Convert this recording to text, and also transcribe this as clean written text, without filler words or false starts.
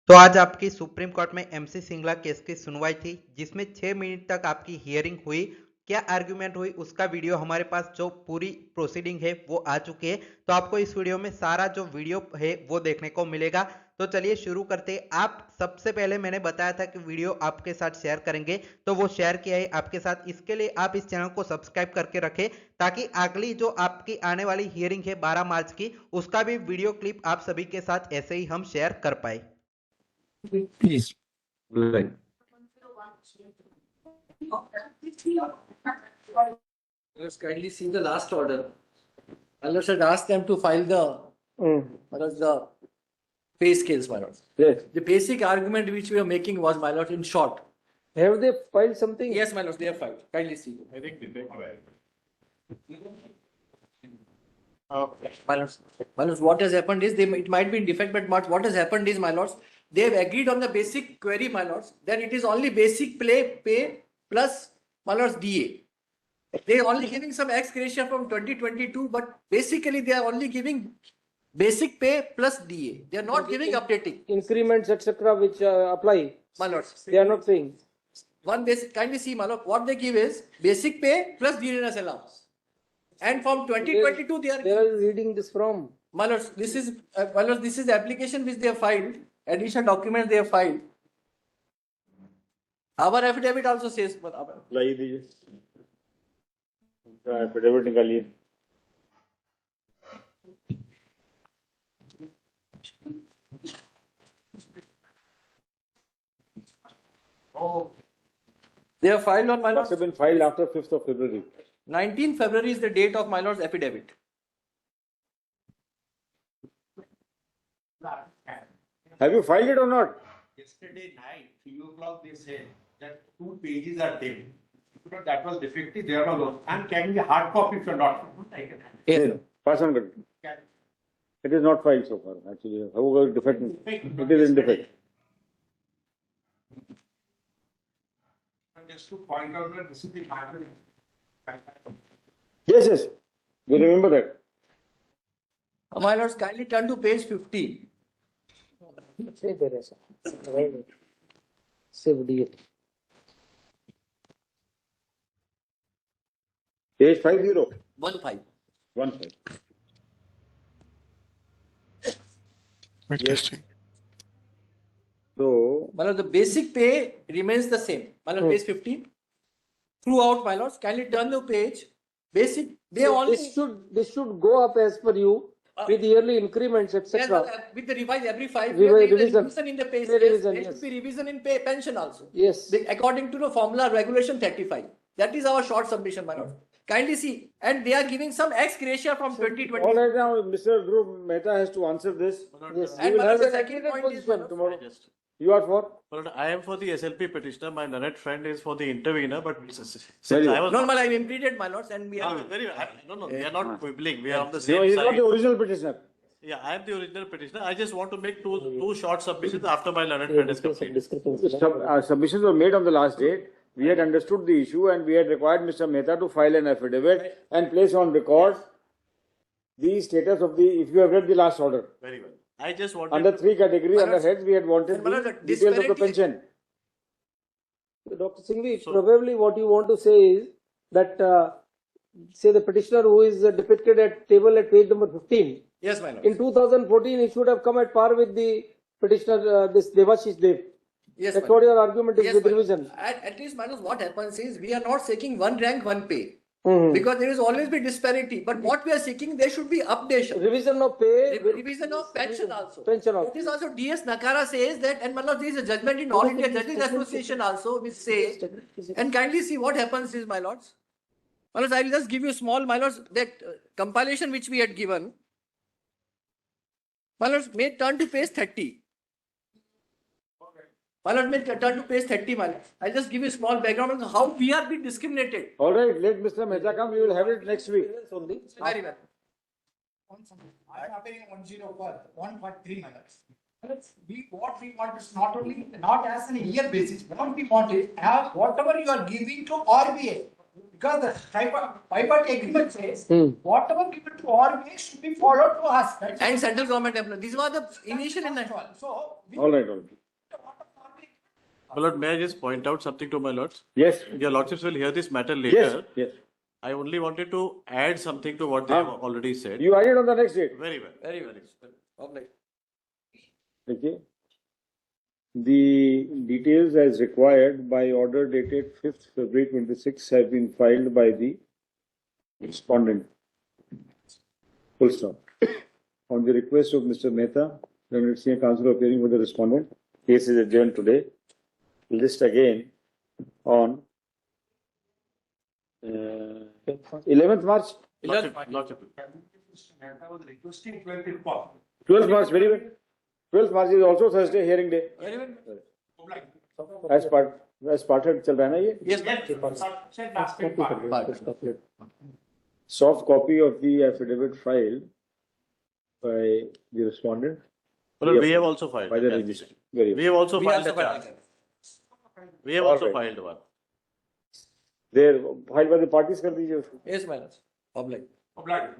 तो आज आपकी सुप्रीम कोर्ट में एमसी सिंगला केस की सुनवाई थी, जिसमें 6 मिनट तक आपकी हियरिंग हुई। क्या आर्ग्यूमेंट हुई उसका वीडियो हमारे पास जो पूरी प्रोसीडिंग है वो आ चुकी है। तो आपको इस वीडियो में सारा जो वीडियो है वो देखने को मिलेगा। तो चलिए शुरू करते हैं। आप सबसे पहले मैंने बताया था कि वीडियो आपके साथ शेयर करेंगे, तो वो शेयर किया है आपके साथ। इसके लिए आप इस चैनल को सब्सक्राइब करके रखें, ताकि अगली जो आपकी आने वाली हियरिंग है 12 मार्च की, उसका भी वीडियो क्लिप आप सभी के साथ ऐसे ही हम शेयर कर पाए। Please. Right. Let's kindly see the last order. Unless had asked them to file the pay scales, my lord. Yes. The basic argument which we are making was, my lord, in short. Have they filed something? Yes, my lord, they have filed. Kindly see. I think My lords, what has happened is it might be in defect, but what has happened is, my lords, they have agreed on the basic query, my lords, that it is only basic pay plus, my lords, DA. They are only giving some ex gratia from 2022, but basically they are only giving basic pay plus DA. They are not giving updating. Increments, etc., which apply. My lords, They are not paying. one basic, kindly see, my lord, what they give is basic pay plus DNS allowance. And from 2022, They are reading this from. my lords, this is the application which they have filed, additional documents they have filed. Our affidavit also says, लाई दीजिए affidavit निकालिए। they have filed on, my Must lords. have been filed after 5th of February. 19 February is the date of my lord's affidavit. Have you filed it or not? Yesterday night, 3 o'clock, they said that 2 pages are there. But that was defective, there was one. And can be hard copy if you're not. Yes. Pass on. Can- It is not filed so far, actually. However, defect. It is in defect. Just to point out that this is the matter. Yes, yes. We remember that. My lords, kindly turn to page 15. Say there is. Save DA. Page 50. 15. 15. Interesting. So, My lord, the basic pay remains the same. My lord, page 15. Throughout, my lords, kindly turn the page. Basic, they So only. this should go up as per you with yearly increments, Yes, etc. with the revise every 5 Revi- years, revision. revision in the pay Pay scales. revision, There yes. should be revision in pay pension also. Yes. According to the formula regulation 35. That is our short submission, my lord. Kindly see. And they are giving some ex gratia from 2020. all right now, Mr. Dhruv Mehta has to answer this. Yes. And You will my have lord, an the second aggregate point is, position tomorrow. Just, You are for? well, I am for the SLP petitioner. My Nanette friend is for the intervener, but since Very I was No, I am implemented, my lords, and we Ah, are. very no, we are not quibbling. We are on the No, same he is not side. the original petitioner. Yeah, I am the original petitioner. I just want to make two short submissions after my Nanette friend is complete. Submissions were made on the last date. We had understood the issue and we had required Mr. Mehta to file an affidavit and place on record the status of the, if you have read the last order. Very well. I just wanted Under 3 categories, under heads, we had wanted Manoj, the the details of the disparity- pension. Dr. Singhvi, So- probably what you want to say is that, say the petitioner who is depicted at table at page number 15, Yes, my lord. in 2014 he should have come at par with the petitioner, this Devashish Dev. Yes, That's my what lord. your argument is Yes, with my lord. revision. At least, my lord, what happens is we are not seeking one rank, one pay. Mhm. Because there is always be disparity. But what we are seeking, there should be updation. Revision of pay. with- Revision of pension also. Pension also. That is also DS Nakara says that, and my lord, there is a judgment in All India Judges Association also which says, and kindly see what happens is, my lords. My lords, I will just give you small, my lords, that compilation which we had given. My lords, may turn to page 30. My lord, may turn to page 30, my lord. I'll just give you small background on how we are being discriminated. All right, let Mr. Mehta come, we will have it next week. Only. Very well. I'm appearing 101.3 minutes. What we want is not only, not as an year basis, what we want is have whatever you are giving to RBI. Because the tripartite agreement says, Hmm. whatever given to RBI should be followed to us. That's And central government employees. These were the initial in that. So. we- All right, all right. My lord, may I just point out something to my lords? Yes, Your lordships will hear this matter yes, later. yes. I only wanted to add something to what they have already said. You added on the next date. Very well. Very well. Public. Okay. The details as required by order dated 5th February 26 have been filed by the respondent. Full stop. On the request of Mr. Mehta, Learned Senior Counsel appearing with the respondent, case is adjourned today. List again on 11th March, Lordship. I was requesting 12th March. 12th March, very well. 12th March is also Thursday hearing day. Very well. As part चल रहा है ना ये? Yes, Said last week, March. Soft copy of the affidavit filed by the respondent My lord, Yes. we have also filed. by the Yes. registrar. Very We well. have also We filed also a charge. filed. We have All also right. filed one. There, filed by the parties कर दीजिए उसको. Yes, my lords. Public. Obliged.